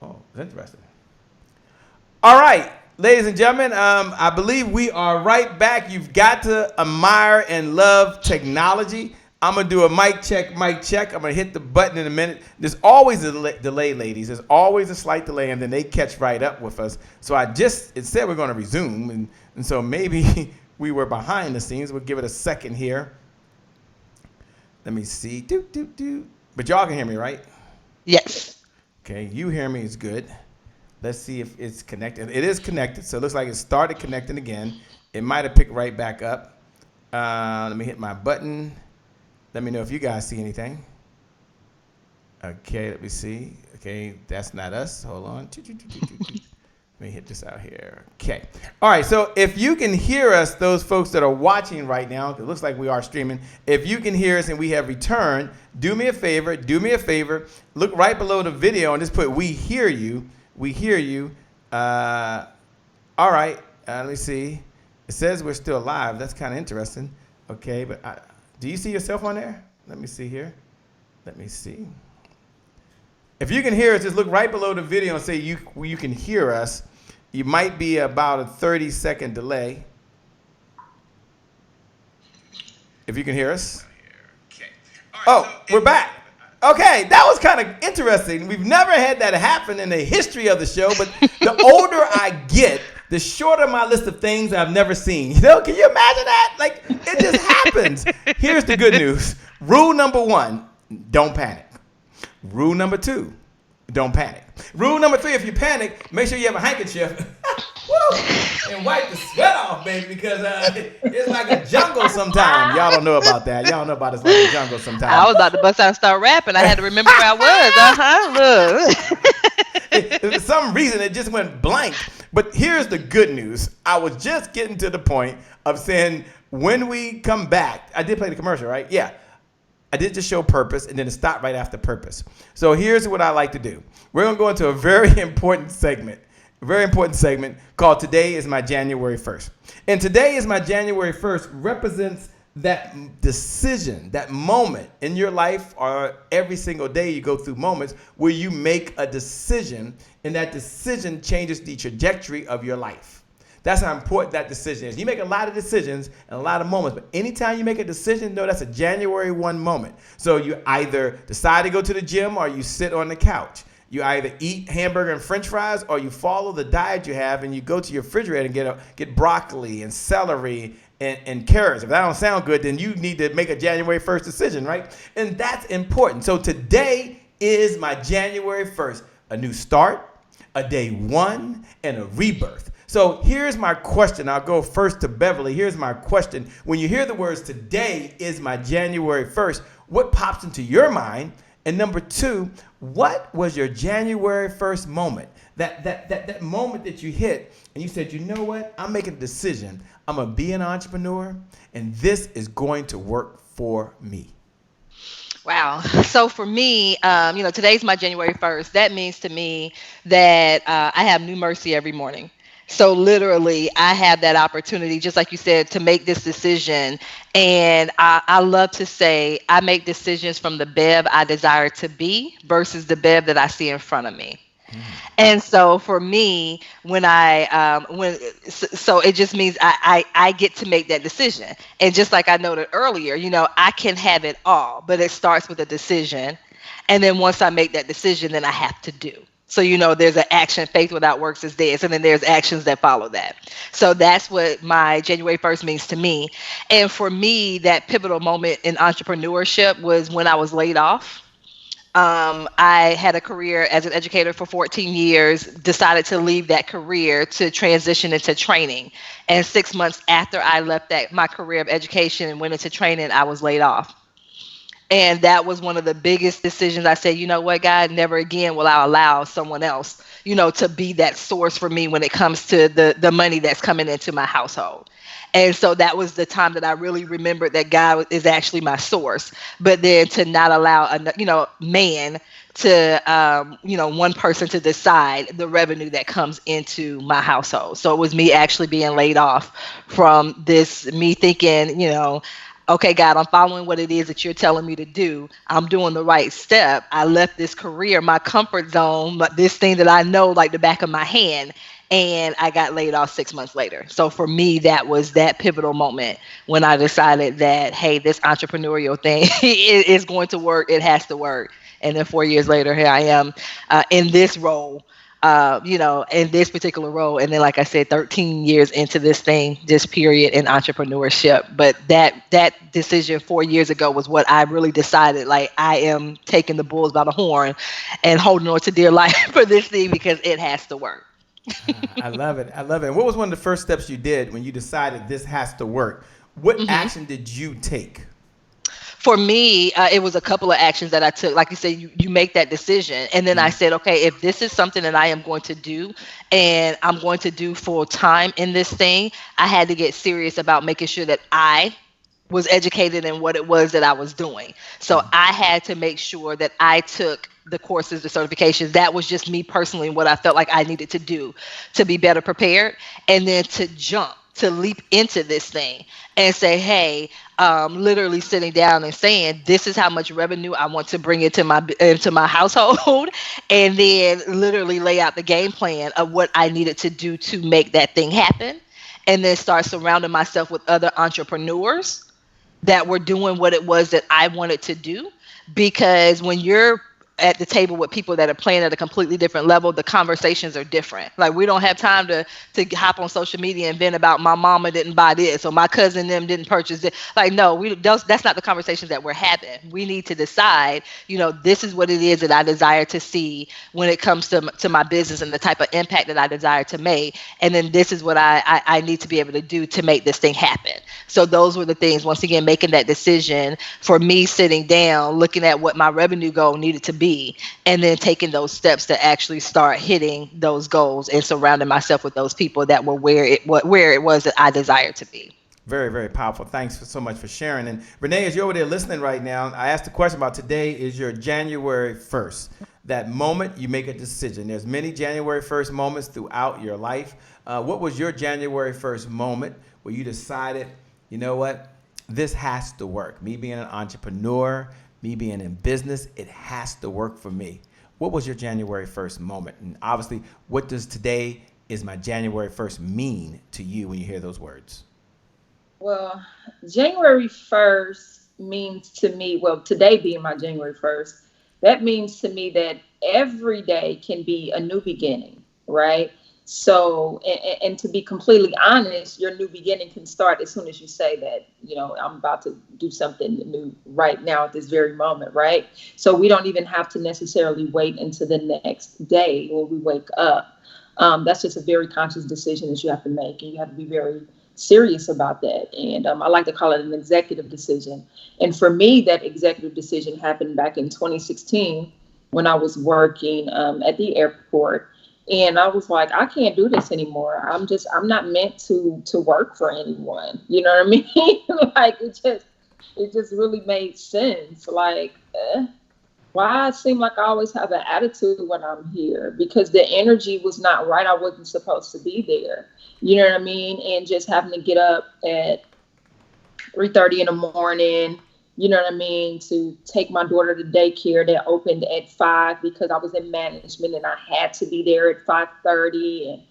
Oh, it's interesting. All right, ladies and gentlemen, I believe we are right back. You've got to admire and love technology. I'm going to do a mic check, mic check. I'm going to hit the button in a minute. There's always a delay, ladies. There's always a slight delay, and then they catch right up with us. So it said we're going to resume, and so maybe we were behind the scenes. We'll give it a second here. Let me see. But y'all can hear me, right? Yes. Okay, you hear me is good. Let's see if it's connected. It is connected, so it looks like it started connecting again. It might have picked right back up. Let me hit my button. Let me know if you guys see anything. Okay, let me see. Okay, that's not us. Hold on. Let me hit this out here. Okay. All right, so if you can hear us, those folks that are watching right now, it looks like we are streaming. If you can hear us and we have returned, do me a favor. Look right below the video and just put "we hear you." We hear you. All right. Let me see. It says we're still live. That's kind of interesting. Okay, but do you see yourself on there? Let me see here. Let me see. If you can hear us, just look right below the video and say you can hear us. You might be about a 30-second delay. If you can hear us. Oh, we're back. Okay, that was kind of interesting. We've never had that happen in the history of the show, but the older I get, the shorter my list of things I've never seen. You know, can you imagine that? Like, it just happens. Here's the good news. Rule number 1, don't panic. Rule number 2, don't panic. Rule number 3, if you panic, make sure you have a handkerchief. Woo! And wipe the sweat off, baby, because it's like a jungle sometimes. Y'all don't know about that. Y'all don't know about it's like a jungle sometimes. I was about to bust out and start rapping. I had to remember where I was. Look. For some reason, it just went blank. But here's the good news. I was just getting to the point of saying when we come back, I did play the commercial, right? Yeah. I did just show purpose, and then it stopped right after purpose. So here's what I like to do. We're going to go into a very important segment called Today is My January 1st. And Today is My January 1st represents that decision, that moment in your life, or every single day you go through moments where you make a decision, and that decision changes the trajectory of your life. That's how important that decision is. You make a lot of decisions and a lot of moments, but anytime you make a decision, no, that's a January 1 moment. So you either decide to go to the gym or you sit on the couch. You either eat hamburger and french fries or you follow the diet you have and you go to your refrigerator and get broccoli and celery and carrots. If that don't sound good, then you need to make a January 1st decision, right? And that's important. So today is my January 1st, a new start, a day 1, and a rebirth. So here's my question. I'll go first to Beverly. Here's my question. When you hear the words today is my January 1st, what pops into your mind? And number 2, what was your January 1st moment? That moment that you hit and you said, you know what? I'm making a decision. I'm going to be an entrepreneur and this is going to work for me. Wow. So for me, today's my January 1st. That means to me that I have new mercy every morning. So literally, I have that opportunity, just like you said, to make this decision. And I love to say I make decisions from the Bev I desire to be versus the Bev that I see in front of me. And so for me, so it just means I get to make that decision. And just like I noted earlier, I can have it all, but it starts with a decision. And then once I make that decision, then I have to do. So, there's an action, faith without works is dead. And then there's actions that follow that. So that's what my January 1st means to me. And for me, that pivotal moment in entrepreneurship was when I was laid off. I had a career as an educator for 14 years, decided to leave that career to transition into training. And 6 months after I left my career of education and went into training, I was laid off. And that was one of the biggest decisions. I said, you know what, God, never again will I allow someone else, to be that source for me when it comes to the money that's coming into my household. And so that was the time that I really remembered that God is actually my source. But then to not allow a man to, one person to decide the revenue that comes into my household. So it was me actually being laid off from this, me thinking, okay, God, I'm following what it is that you're telling me to do. I'm doing the right step. I left this career, my comfort zone, but this thing that I know like the back of my hand, and I got laid off 6 months later. So for me, that was that pivotal moment when I decided that, hey, this entrepreneurial thing is going to work. It has to work. And then 4 years later, here I am in this role, in this particular role. And then, like I said, 13 years into this thing, just period in entrepreneurship. But that decision 4 years ago was what I really decided. Like, I am taking the bulls by the horn and holding on to dear life for this thing because it has to work. I love it. I love it. And what was one of the first steps you did when you decided this has to work? What action did you take? For me, it was a couple of actions that I took. Like you said, you make that decision. And then I said, okay, if this is something that I am going to do and I'm going to do full time in this thing, I had to get serious about making sure that I was educated in what it was that I was doing. So I had to make sure that I took the courses, the certifications. That was just me personally, what I felt like I needed to do to be better prepared. And then to leap into this thing and say, hey, literally sitting down and saying, this is how much revenue I want to bring into my household, and then literally lay out the game plan of what I needed to do to make that thing happen, and then start surrounding myself with other entrepreneurs that were doing what it was that I wanted to do. Because when you're at the table with people that are playing at a completely different level, the conversations are different. Like, we don't have time to hop on social media and vent about my mama didn't buy this or my cousin them didn't purchase it. Like, no, that's not the conversations that we're having. We need to decide, this is what it is that I desire to see when it comes to my business and the type of impact that I desire to make. And then this is what I need to be able to do to make this thing happen. So those were the things, once again, making that decision for me, sitting down, looking at what my revenue goal needed to be, and then taking those steps to actually start hitting those goals and surrounding myself with those people that were where it was that I desired to be. Very, very powerful. Thanks so much for sharing. And Renee, as you're over there listening right now, I asked the question about today is your January 1st. That moment you make a decision. There's many January 1st moments throughout your life. What was your January 1st moment where you decided, you know what, this has to work? Me being an entrepreneur, me being in business, it has to work for me. What was your January 1st moment? And obviously, what does today is my January 1st mean to you when you hear those words? Well, January 1st means to me, well, today being my January 1st, that means to me that every day can be a new beginning, right? So, and to be completely honest, your new beginning can start as soon as you say that, I'm about to do something new right now at this very moment, right? So we don't even have to necessarily wait until the next day when we wake up. That's just a very conscious decision that you have to make, and you have to be very serious about that. And I like to call it an executive decision. And for me, that executive decision happened back in 2016 when I was working at the airport. And I was like, I can't do this anymore. I'm not meant to work for anyone. You know what I mean? Like, it just really made sense. Like, why it seemed like I always have an attitude when I'm here, because the energy was not right. I wasn't supposed to be there. You know what I mean? And just having to get up at 3:30 in the morning, you know what I mean, to take my daughter to daycare that opened at 5 because I was in management and I had to be there at 5:30. And,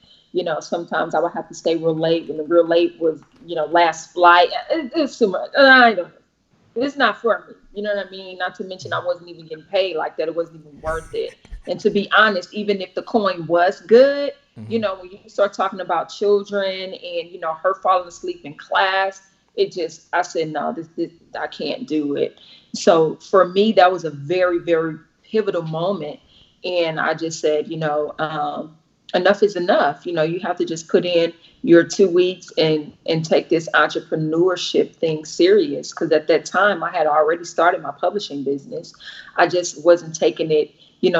sometimes I would have to stay real late when the real late was, last flight. It's too much. It's not for me. You know what I mean? Not to mention I wasn't even getting paid like that. It wasn't even worth it. And to be honest, even if the coin was good, when you start talking about children and, her falling asleep in class, I said, no, this I can't do it. So for me, that was a very, very pivotal moment. And I just said, enough is enough. You have to just put in your 2 weeks and take this entrepreneurship thing serious. Because at that time, I had already started my publishing business. I just wasn't taking it,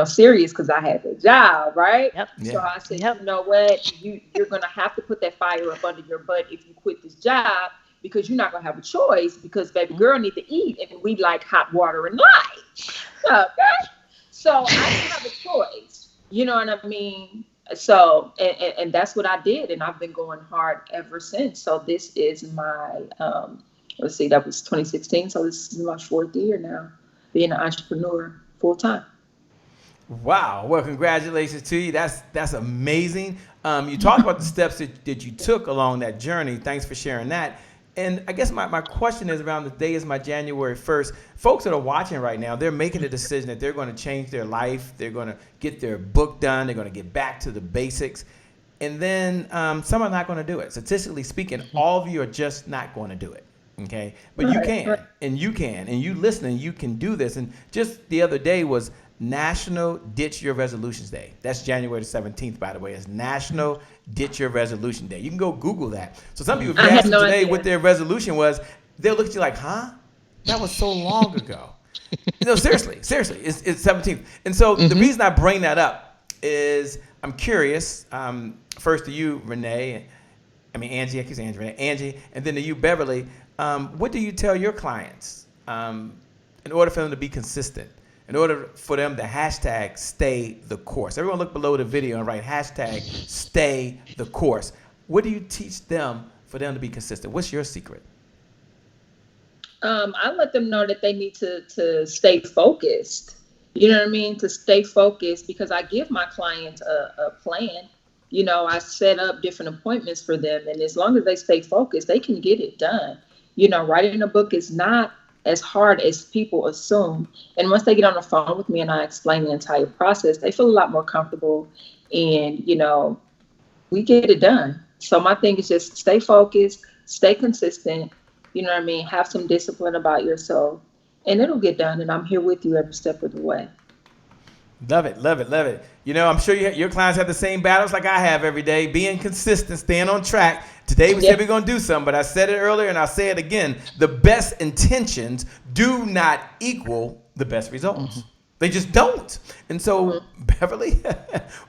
serious because I had the job, right? Yep. So I said, you know what, you're going to have to put that fire up under your butt if you quit this job, because you're not going to have a choice, because baby girl need to eat and we like hot water and light. Okay. So I didn't have a choice. You know what I mean? So, and that's what I did. And I've been going hard ever since. So this is my let's see, that was 2016. So this is my 4th year now being an entrepreneur full time. Wow. Well, congratulations to you. That's amazing. You talked about the steps that you took along that journey. Thanks for sharing that. And I guess my question is around the day is my January 1st. Folks that are watching right now, they're making a decision that they're going to change their life. They're going to get their book done. They're going to get back to the basics. And then some are not going to do it. Statistically speaking, all of you are just not going to do it. Okay. But you can, and you can, and you listening, you can do this. And just the other day was National Ditch Your Resolutions Day. That's January the 17th, by the way. It's National Ditch Your Resolution Day. You can go Google that. So some people, if you ask them today what their resolution was, they'll look at you like, huh? That was so long ago. No, seriously. It's 17th. And so the reason I bring that up is I'm curious, first to you, Renee, Angie, I keep saying Angie, Renee, Angie, and then to you, Beverly. What do you tell your clients in order for them to be consistent? In order for them to hashtag stay the course. Everyone look below the video and write hashtag stay the course. What do you teach them for them to be consistent? What's your secret? I let them know that they need to stay focused. You know what I mean? To stay focused, because I give my clients a plan. You know, I set up different appointments for them. And as long as they stay focused, they can get it done. You know, writing a book is not as hard as people assume. And once they get on the phone with me and I explain the entire process, they feel a lot more comfortable, and, you know, we get it done. So my thing is just stay focused, stay consistent, you know what I mean? Have some discipline about yourself, and it'll get done. And I'm here with you every step of the way. Love it, love it, love it. You know, I'm sure your clients have the same battles like I have every day, being consistent, staying on track. Today we said we're going to do something, but I said it earlier and I'll say it again. The best intentions do not equal the best results. They just don't. And so, Beverly,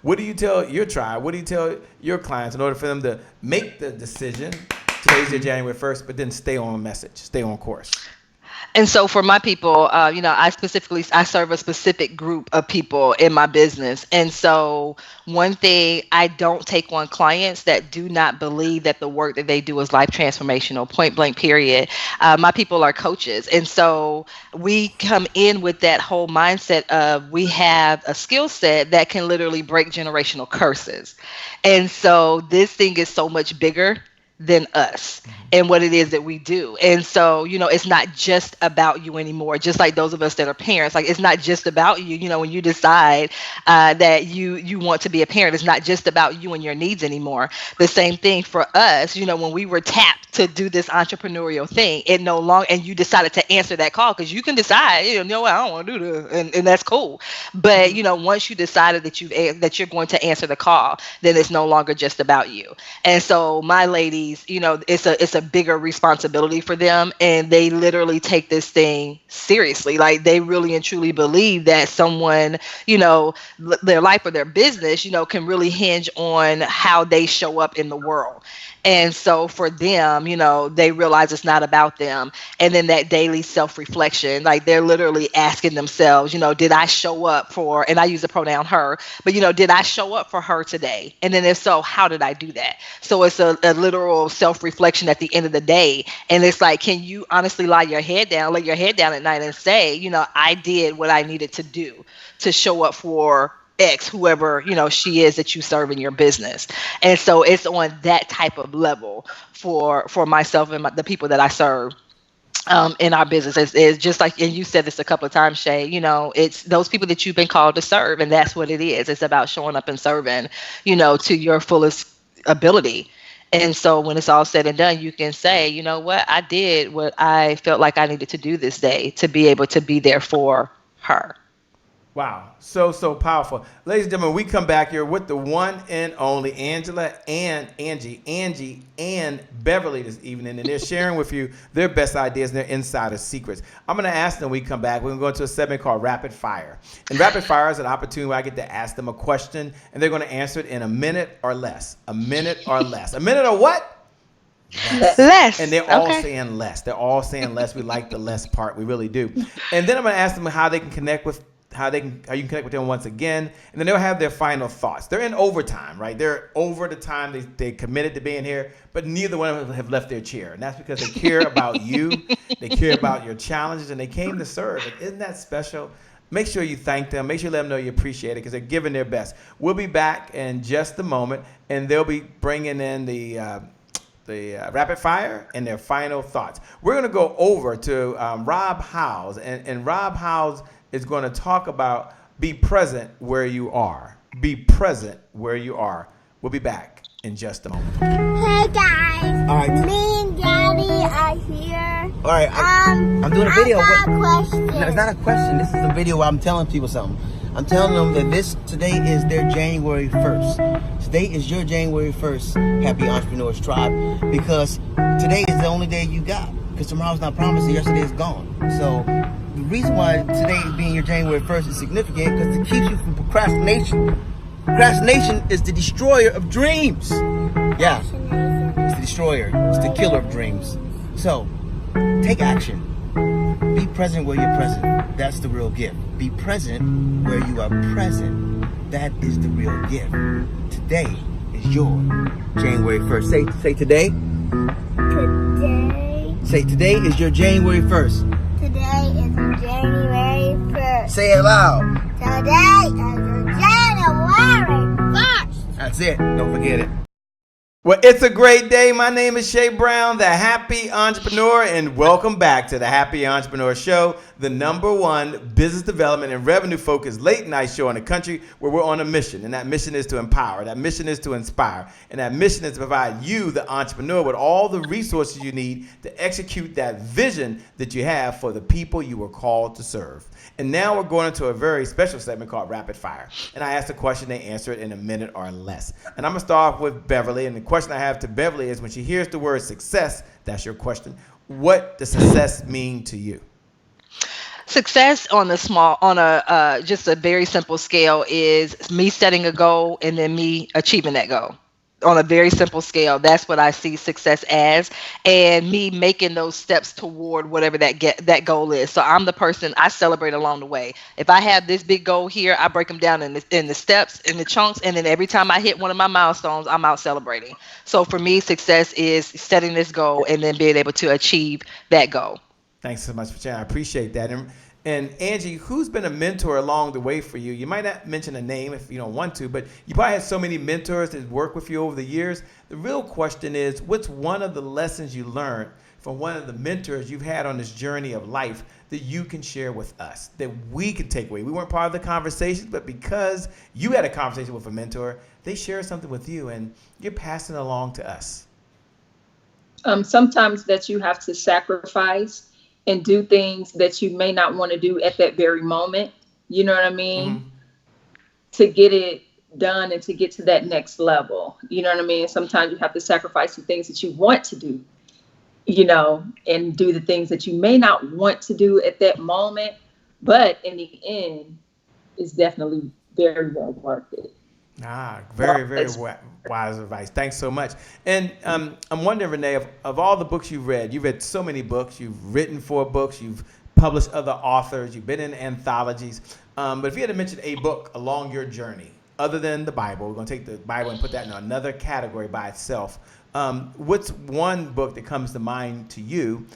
what do you tell your tribe? What do you tell your clients in order for them to make the decision? Today's their January 1st, but then stay on message, stay on course. And so for my people, I serve a specific group of people in my business. And so one thing, I don't take on clients that do not believe that the work that they do is life transformational, point blank, period. My people are coaches. And so we come in with that whole mindset of we have a skill set that can literally break generational curses. And so this thing is so much bigger than us and what it is that we do. And so, you know, it's not just about you anymore. Just like those of us that are parents, like it's not just about you. You know, when you decide that you want to be a parent, it's not just about you and your needs anymore. The same thing for us, you know, when we were tapped to do this entrepreneurial thing, it no longer, and you decided to answer that call, because you can decide, you know what, I don't want to do this, and that's cool. But, you know, once you decided that you're going to answer the call, then it's no longer just about you. And so my ladies, you know, it's a bigger responsibility for them, and they literally take this thing seriously. Like they really and truly believe that someone, you know, their life or their business, you know, can really hinge on how they show up in the world. And so for them, you know, they realize it's not about them. And then that daily self-reflection, like they're literally asking themselves, you know, did I show up for, and I use the pronoun her, but, you know, did I show up for her today? And then if so, how did I do that? So it's a literal self-reflection at the end of the day. And it's like, can you honestly lay your head down at night and say, you know, I did what I needed to do to show up for X, whoever, you know, she is that you serve in your business. And so it's on that type of level for myself and the people that I serve in our business. It's just like, and you said this a couple of times, Shay, you know, it's those people that you've been called to serve, and that's what it is. It's about showing up and serving, you know, to your fullest ability. And so when it's all said and done, you can say, you know what, I did what I felt like I needed to do this day to be able to be there for her. Wow. So powerful. Ladies and gentlemen, we come back here with the one and only Angela and Angie and Beverly this evening, and they're sharing with you their best ideas and their insider secrets. I'm going to ask them when we come back. We're going to go into a segment called Rapid Fire. And Rapid Fire is an opportunity where I get to ask them a question, and they're going to answer it in a minute or less. A minute or less. A minute or what? Less. And they're all saying less. They're all saying less. We like the less part. We really do. And then I'm going to ask them how they can connect with how you can connect with them once again, and then they'll have their final thoughts. They're in overtime, right? They're over the time they committed to being here, but neither one of them have left their chair, and that's because they care about you, they care about your challenges, and they came to serve. And isn't that special? Make sure you thank them. Make sure you let them know you appreciate it because they're giving their best. We'll be back in just a moment, and they'll be bringing in the rapid fire and their final thoughts. We're going to go over to Rob Howes, and Rob Howes is going to talk about be present where you are. Be present where you are. We'll be back in just a moment. Hey guys, All right. me and Daddy are here. All right, I'm doing a video. I got a question. No, it's not a question. This is a video where I'm telling people something. I'm telling them that today is their January 1st. Today is your January 1st Happy Entrepreneurs Tribe, because today is the only day you got. Because tomorrow's not promised and yesterday is gone. So the reason why today being your January 1st is significant because it keeps you from procrastination. Procrastination is the destroyer of dreams. Yeah, it's the destroyer. It's the killer of dreams. So take action. Be present where you're present. That's the real gift. Be present where you are present. That is the real gift. Today is your January 1st. Say today. Today. Say today is your January 1st. Today is January 1st. Say it loud. Today is January 1st. That's it. Don't forget it. Well, it's a great day. My name is Shay Brown, the Happy Entrepreneur, and welcome back to the Happy Entrepreneur Show, the #1 business development and revenue-focused late-night show in the country where we're on a mission, and that mission is to empower, that mission is to inspire, and that mission is to provide you, the entrepreneur, with all the resources you need to execute that vision that you have for the people you were called to serve. And now we're going into a very special segment called Rapid Fire. And I ask a question, they answer it in a minute or less. And I'm going to start off with Beverly. And the question I have to Beverly is, when she hears the word success, that's your question, what does success mean to you? Success on just a very simple scale is me setting a goal and then me achieving that goal. On a very simple scale, that's what I see success as, and me making those steps toward whatever that goal is. So I'm the person, I celebrate along the way. If I have this big goal here, I break them down in the steps, in the chunks, and then every time I hit one of my milestones, I'm out celebrating. So for me, success is setting this goal and then being able to achieve that goal. Thanks so much for sharing. I appreciate that. And Angie, who's been a mentor along the way for you? You might not mention a name if you don't want to, but you probably had so many mentors that work with you over the years. The real question is, what's one of the lessons you learned from one of the mentors you've had on this journey of life that you can share with us, that we can take away? We weren't part of the conversation, but because you had a conversation with a mentor, they shared something with you and you're passing it along to us. Sometimes that you have to sacrifice and do things that you may not want to do at that very moment. You know what I mean? Mm-hmm. To get it done and to get to that next level. You know what I mean? Sometimes you have to sacrifice the things that you want to do, and do the things that you may not want to do at that moment. But in the end, it's definitely very well worth it. Very, very wise advice. Thanks so much. And I'm wondering, Renee, of all the books you've read so many books, you've written 4 books, you've published other authors, you've been in anthologies. But if you had to mention a book along your journey, other than the Bible, we're going to take the Bible and put that in another category by itself. What's one book that comes to mind to you?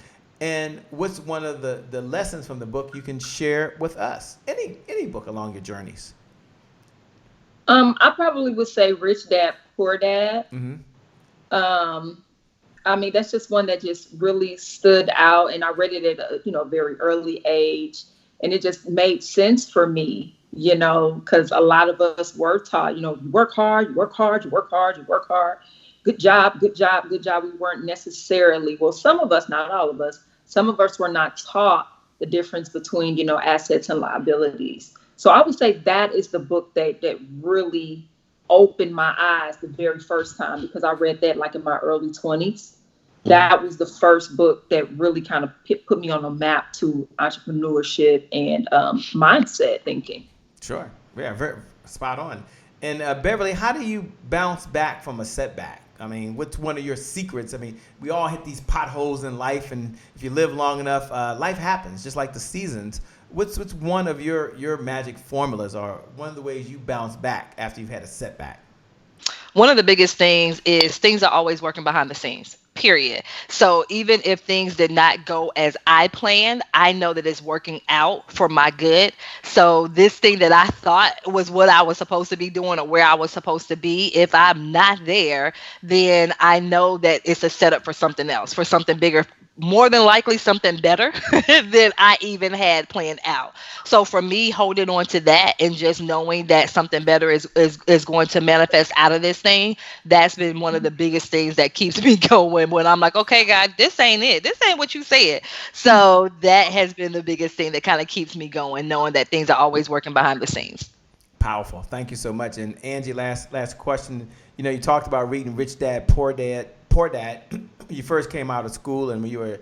And what's one of the lessons from the book you can share with us? Any book along your journeys. I probably would say Rich Dad, Poor Dad. Mm-hmm. I mean, that's just one that just really stood out, and I read it at a very early age, and it just made sense for me, because a lot of us were taught, you work hard, you work hard, you work hard, you work hard. Good job, good job, good job. We weren't necessarily, well, some of us, not all of us, some of us were not taught the difference between, assets and liabilities. So I would say that is the book that really opened my eyes the very first time, because I read that like in my early 20s. That was the first book that really kind of put me on a map to entrepreneurship and mindset thinking. Sure. Yeah, very spot on. And Beverly, how do you bounce back from a setback? I mean, what's one of your secrets? I mean, we all hit these potholes in life, and if you live long enough, life happens, just like the seasons. what's one of your magic formulas, or one of the ways you bounce back after you've had a setback? One of the biggest things is things are always working behind the scenes, period. So even if things did not go as I planned, I know that it's working out for my good. So this thing that I thought was what I was supposed to be doing or where I was supposed to be, if I'm not there, then I know that it's a setup for something else, for something bigger, more than likely something better than I even had planned out. So for me, holding on to that and just knowing that something better is going to manifest out of this thing, that's been one of the biggest things that keeps me going when I'm like, okay, God, this ain't it. This ain't what you said. So that has been the biggest thing that kind of keeps me going, knowing that things are always working behind the scenes. Powerful. Thank you so much. And Angie, last question. You talked about reading Rich Dad, Poor Dad. You first came out of school and when you were,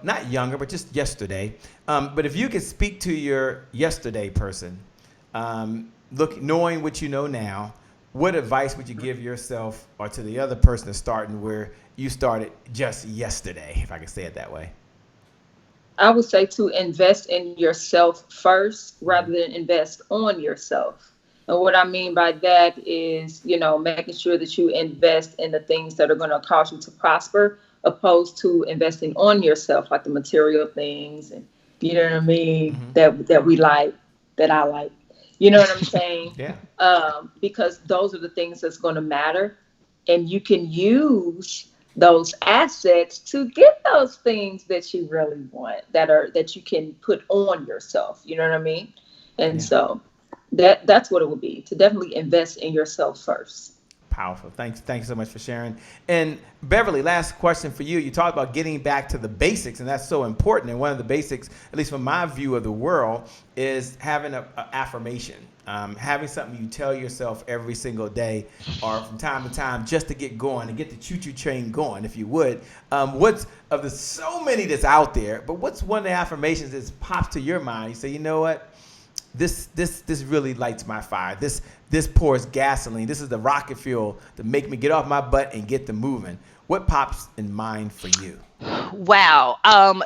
not younger, but just yesterday. But if you could speak to your yesterday person, knowing what you know now, what advice would you give yourself or to the other person that's starting where you started just yesterday, if I could say it that way? I would say to invest in yourself first rather than invest on yourself. And what I mean by that is, making sure that you invest in the things that are going to cause you to prosper, opposed to investing on yourself, like the material things, and you know what I mean, that we like, that I like. You know what I'm saying? Yeah. Because those are the things that's going to matter, and you can use those assets to get those things that you really want, that you can put on yourself. You know what I mean? And so that's what it would be, to definitely invest in yourself first. Powerful. Thank you so much for sharing. And Beverly, last question for you. You talked about getting back to the basics, and that's so important. And one of the basics, at least from my view of the world, is having an affirmation, having something you tell yourself every single day or from time to time just to get going and get the choo-choo train going, if you would. What's of the so many that's out there, but what's one of the affirmations that pops to your mind? You say, you know what? This really lights my fire. This pours gasoline. This is the rocket fuel to make me get off my butt and get to moving. What pops in mind for you? Wow.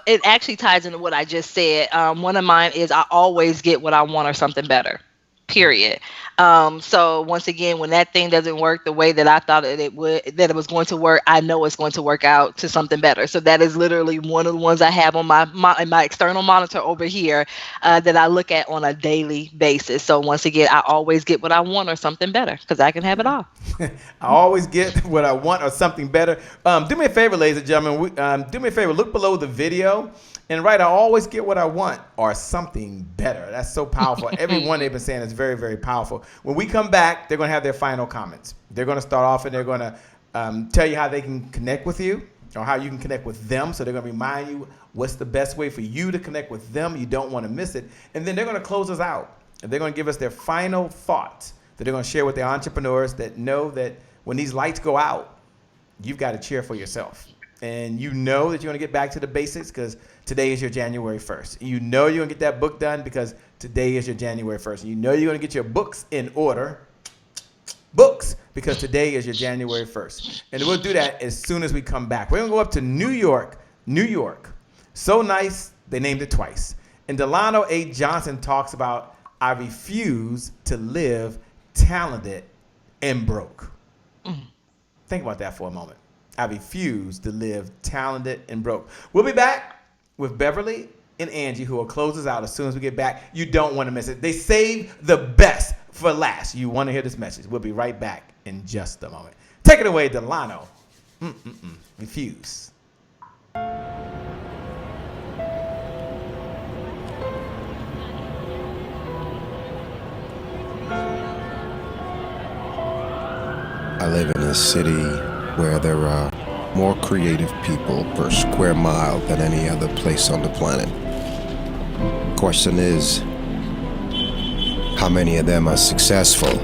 It actually ties into what I just said. One of mine is I always get what I want or something better, period. So once again, when that thing doesn't work the way that I thought that it was going to work, I know it's going to work out to something better. So that is literally one of the ones I have on my external monitor over here that I look at on a daily basis. So once again, I always get what I want or something better because I can have it all. I always get what I want or something better. Do me a favor, ladies and gentlemen. Do me a favor. Look below the video. And I always get what I want or something better. That's so powerful. Everyone they've been saying is very, very powerful. When we come back, they're going to have their final comments. They're going to start off and they're going to tell you how they can connect with you or how you can connect with them. So they're going to remind you what's the best way for you to connect with them. You don't want to miss it. And then they're going to close us out. And they're going to give us their final thoughts that they're going to share with their entrepreneurs that know that when these lights go out, you've got to cheer for yourself. And you know that you're going to get back to the basics because today is your January 1st. You know you're going to get that book done because today is your January 1st. You know you're going to get your books in order. Books, because today is your January 1st. And we'll do that as soon as we come back. We're going to go up to New York. So nice, they named it twice. And Delano A. Johnson talks about, I refuse to live talented and broke. Think about that for a moment. I refuse to live talented and broke. We'll be back with Beverly and Angie, who will close us out as soon as we get back. You don't want to miss it. They save the best for last. You want to hear this message. We'll be right back in just a moment. Take it away, Delano. Refuse. I live in a city where there are more creative people per square mile than any other place on the planet. Question is, how many of them are successful?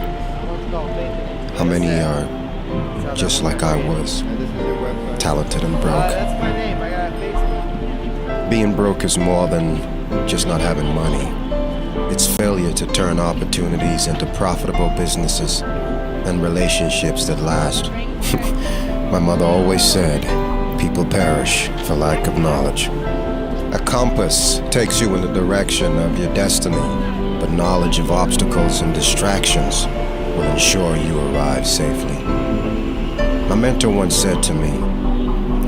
How many are just like I was, talented and broke? Being broke is more than just not having money. It's failure to turn opportunities into profitable businesses and relationships that last. My mother always said, people perish for lack of knowledge. A compass takes you in the direction of your destiny, but knowledge of obstacles and distractions will ensure you arrive safely. My mentor once said to me,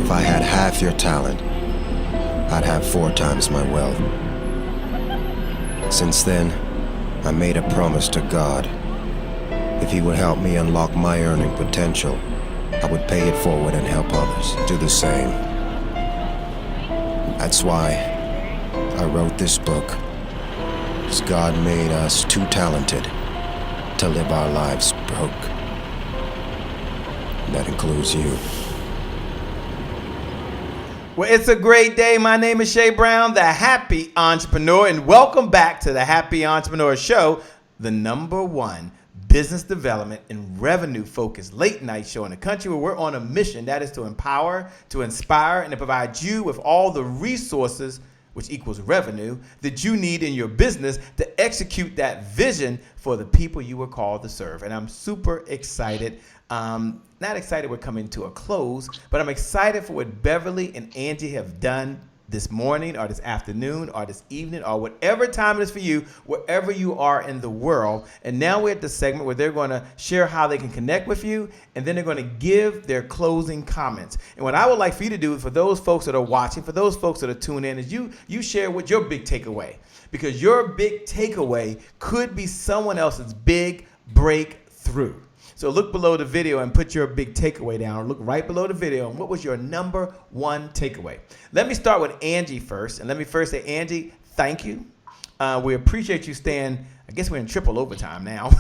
if I had half your talent, I'd have 4 times my wealth. Since then, I made a promise to God. If He would help me unlock my earning potential, I would pay it forward and help others do the same. That's why I wrote this book, because God made us too talented to live our lives broke. That includes you. Well, it's a great day. My name is Shay Brown, the Happy Entrepreneur, and welcome back to the Happy Entrepreneur Show, the #1 business development and revenue-focused late-night show in the country where we're on a mission that is to empower, to inspire, and to provide you with all the resources, which equals revenue, that you need in your business to execute that vision for the people you were called to serve. And I'm super excited. Not excited we're coming to a close, but I'm excited for what Beverly and Angie have done this morning or this afternoon or this evening or whatever time it is for you, wherever you are in the world. And now we're at the segment where they're going to share how they can connect with you, and then they're going to give their closing comments. And what I would like for you to do for those folks that are watching, for those folks that are tuning in, is you share what your big takeaway, because your big takeaway could be someone else's big breakthrough. So look below the video and put your big takeaway down, or look right below the video and what was your #1 takeaway. Let me start with Angie first. And let me first say, Angie, thank you. We appreciate you staying. I guess we're in triple overtime now.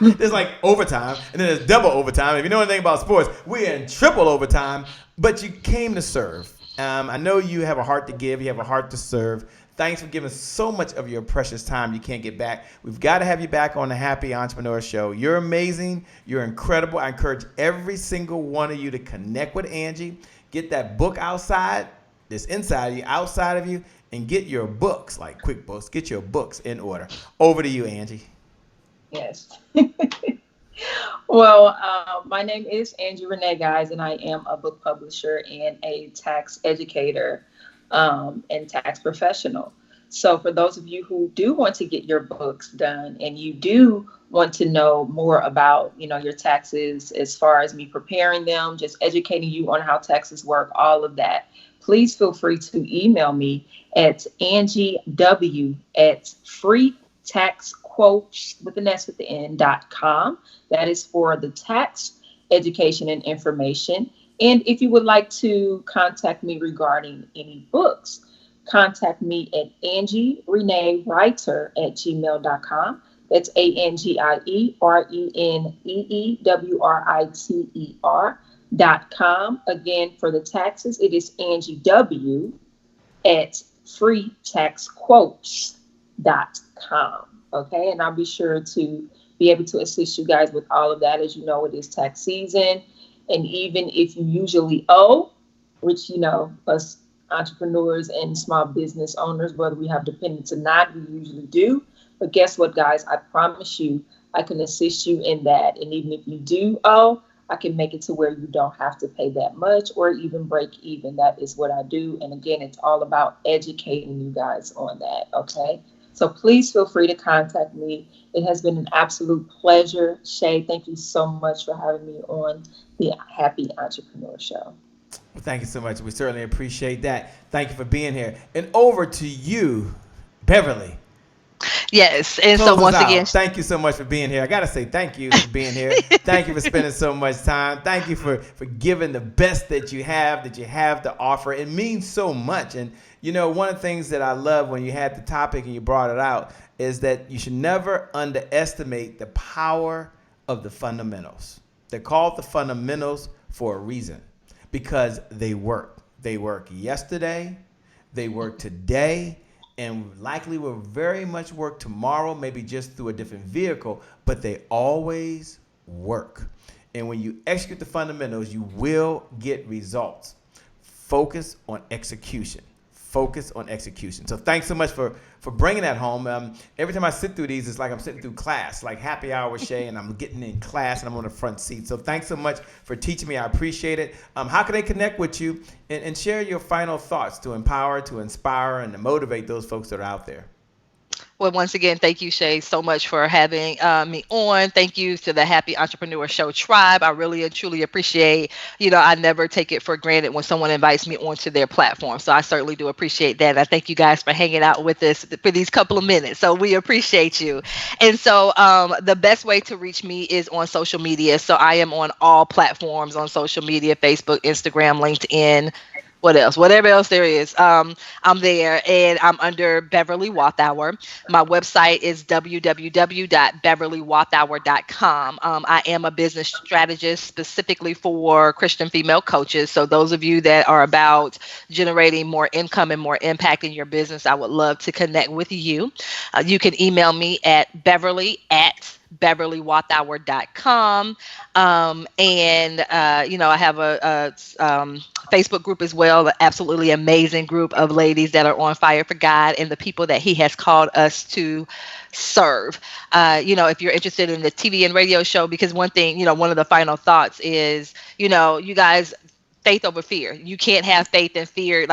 There's like overtime, and then there's double overtime. If you know anything about sports, we're in triple overtime, but you came to serve. I know you have a heart to give. You have a heart to serve. Thanks for giving so much of your precious time you can't get back. We've got to have you back on the Happy Entrepreneur Show. You're amazing. You're incredible. I encourage every single one of you to connect with Angie. Get that book outside, that's inside of you, outside of you, and get your books, like QuickBooks. Get your books in order. Over to you, Angie. Yes. Well, my name is Angie Renee, guys, and I am a book publisher and a tax educator and tax professional. So for those of you who do want to get your books done and you do want to know more about, your taxes as far as me preparing them, just educating you on how taxes work, all of that, please feel free to email me at angiew@freetaxquotes.com. That is for the tax education and information. And if you would like to contact me regarding any books, contact me at angierenewriter@gmail.com. That's ANGIERENEEWRITER.com. Again, for the taxes, it is angiew@freetaxquotes.com. Okay, and I'll be sure to be able to assist you guys with all of that. As you know, it is tax season. And even if you usually owe, which, us entrepreneurs and small business owners, whether we have dependents or not, we usually do. But guess what, guys? I promise you, I can assist you in that. And even if you do owe, I can make it to where you don't have to pay that much or even break even. That is what I do. And again, it's all about educating you guys on that. Okay. So please feel free to contact me. It has been an absolute pleasure. Shay, thank you so much for having me on the Happy Entrepreneur Show. Well, thank you so much. We certainly appreciate that. Thank you for being here. And over to you, Beverly. Yes. And Close so us once out. again, Thank you so much for being here. I got to say thank you for being here. Thank you for spending so much time. Thank you for giving the best that you have to offer. It means so much. And, one of the things that I love when you had the topic and you brought it out is that you should never underestimate the power of the fundamentals. They're called the fundamentals for a reason, because they work. They work yesterday, they work today, and likely will very much work tomorrow, maybe just through a different vehicle, but they always work. And when you execute the fundamentals, you will get results. Focus on execution. focus on execution. So thanks so much for bringing that home. Every time I sit through these, it's like I'm sitting through class, like happy hour with Shay, and I'm getting in class and I'm on the front seat. So thanks so much for teaching me. I appreciate it. How can they connect with you and share your final thoughts to empower, to inspire, and to motivate those folks that are out there? Well, once again, thank you, Shay, so much for having me on. Thank you to the Happy Entrepreneur Show tribe. I really and truly appreciate, I never take it for granted when someone invites me onto their platform. So I certainly do appreciate that. I thank you guys for hanging out with us for these couple of minutes. So we appreciate you. And so the best way to reach me is on social media. So I am on all platforms on social media, Facebook, Instagram, LinkedIn. What else? Whatever else there is, I'm there, and I'm under Beverly Walthour. My website is www.beverlywalthour.com. I am a business strategist specifically for Christian female coaches. So those of you that are about generating more income and more impact in your business, I would love to connect with you. You can email me at beverly@beverlywalthour.com. I have a Facebook group as well, an absolutely amazing group of ladies that are on fire for God and the people that He has called us to serve. If you're interested in the TV and radio show, because one thing, one of the final thoughts is, you guys, faith over fear. You can't have faith and fear.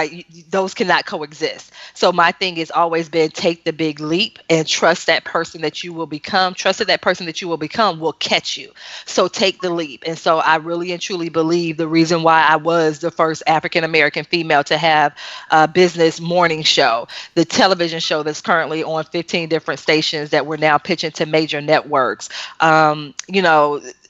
Those cannot coexist. So my thing has always been take the big leap and trust that person that you will become. Trust that person that you will become will catch you. So take the leap. And so I really and truly believe the reason why I was the first African-American female to have a business morning show, the television show that's currently on 15 different stations that we're now pitching to major networks,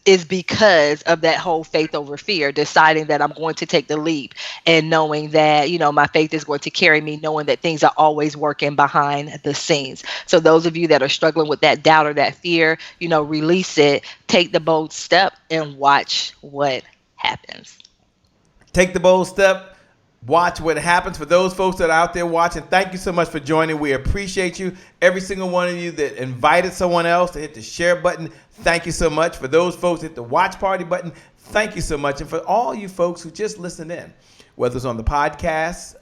is because of that whole faith over fear, deciding that I'm going to take the leap and knowing that, my faith is going to carry me, knowing that things are always working behind the scenes. So those of you that are struggling with that doubt or that fear, release it, take the bold step and watch what happens. Take the bold step. Watch what happens. For those folks that are out there watching, thank you so much for joining. We appreciate you. Every single one of you that invited someone else to hit the share button, thank you so much. For those folks that hit the watch party button, thank you so much. And for all you folks who just listened in, whether it's on the podcast,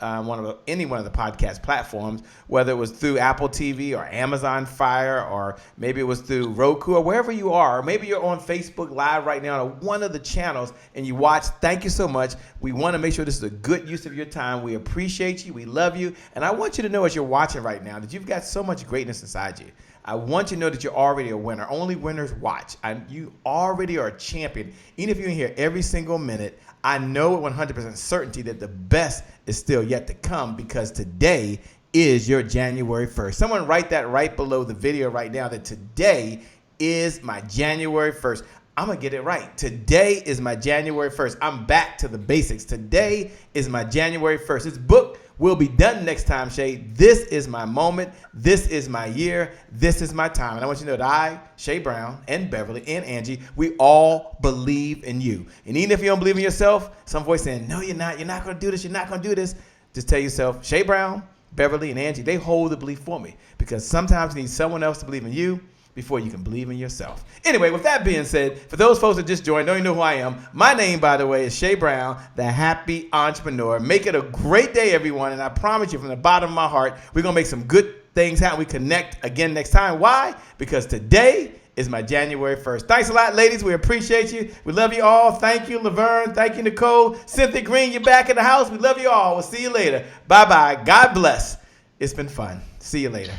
any one of the podcast platforms, whether it was through Apple TV or Amazon Fire, or maybe it was through Roku or wherever you are, or maybe you're on Facebook Live right now on one of the channels and you watch, thank you so much. We want to make sure this is a good use of your time. We appreciate you. We love you. And I want you to know as you're watching right now that you've got so much greatness inside you. I want you to know that you're already a winner. Only winners watch. You already are a champion. Even if you're in here every single minute, I know with 100% certainty that the best is still yet to come, because today is your January 1st. Someone write that right below the video right now, that today is my January 1st. I'm going to get it right. Today is my January 1st. I'm back to the basics. Today is my January 1st. This book will be done next time, Shay. This is my moment. This is my year. This is my time. And I want you to know that I, Shay Brown, and Beverly, and Angie, we all believe in you. And even if you don't believe in yourself, some voice saying, no, you're not going to do this. You're not going to do this. Just tell yourself, Shay Brown, Beverly, and Angie, they hold the belief for me. Because sometimes you need someone else to believe in you before you can believe in yourself. Anyway, with that being said, for those folks that just joined, don't even know who I am, my name, by the way, is Shay Brown, the Happy Entrepreneur. Make it a great day, everyone, and I promise you from the bottom of my heart, we're going to make some good things happen. We connect again next time. Why? Because today is my January 1st. Thanks a lot, ladies. We appreciate you. We love you all. Thank you, Laverne. Thank you, Nicole. Cynthia Green, you're back in the house. We love you all. We'll see you later. Bye-bye. God bless. It's been fun. See you later.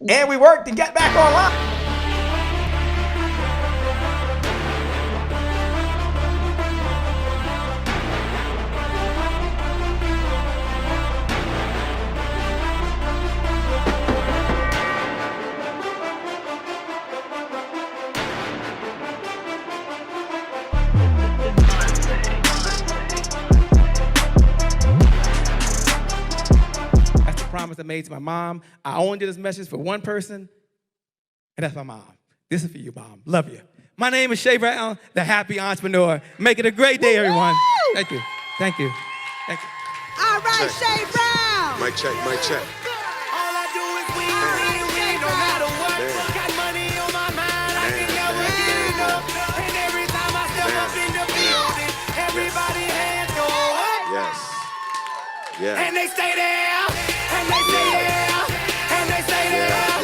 And we worked and got back online. Promise I made to my mom. I only did this message for one person, and that's my mom. This is for you, Mom. Love you. My name is Shay Brown, the Happy Entrepreneur. Make it a great day, everyone. Woo-hoo! Thank you. Thank you. Thank you. All right, check. Shay Brown. Mic check, mic check. All I do is win, no matter what. Man. Got money on my mind, I can never get enough. And every time I step up in the building, everybody hands go up. Yes. Yeah. And they stay there. And they stay there. And they stay there.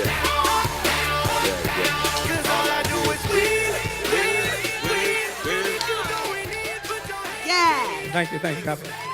Cause all I do is win. Thank you. God bless.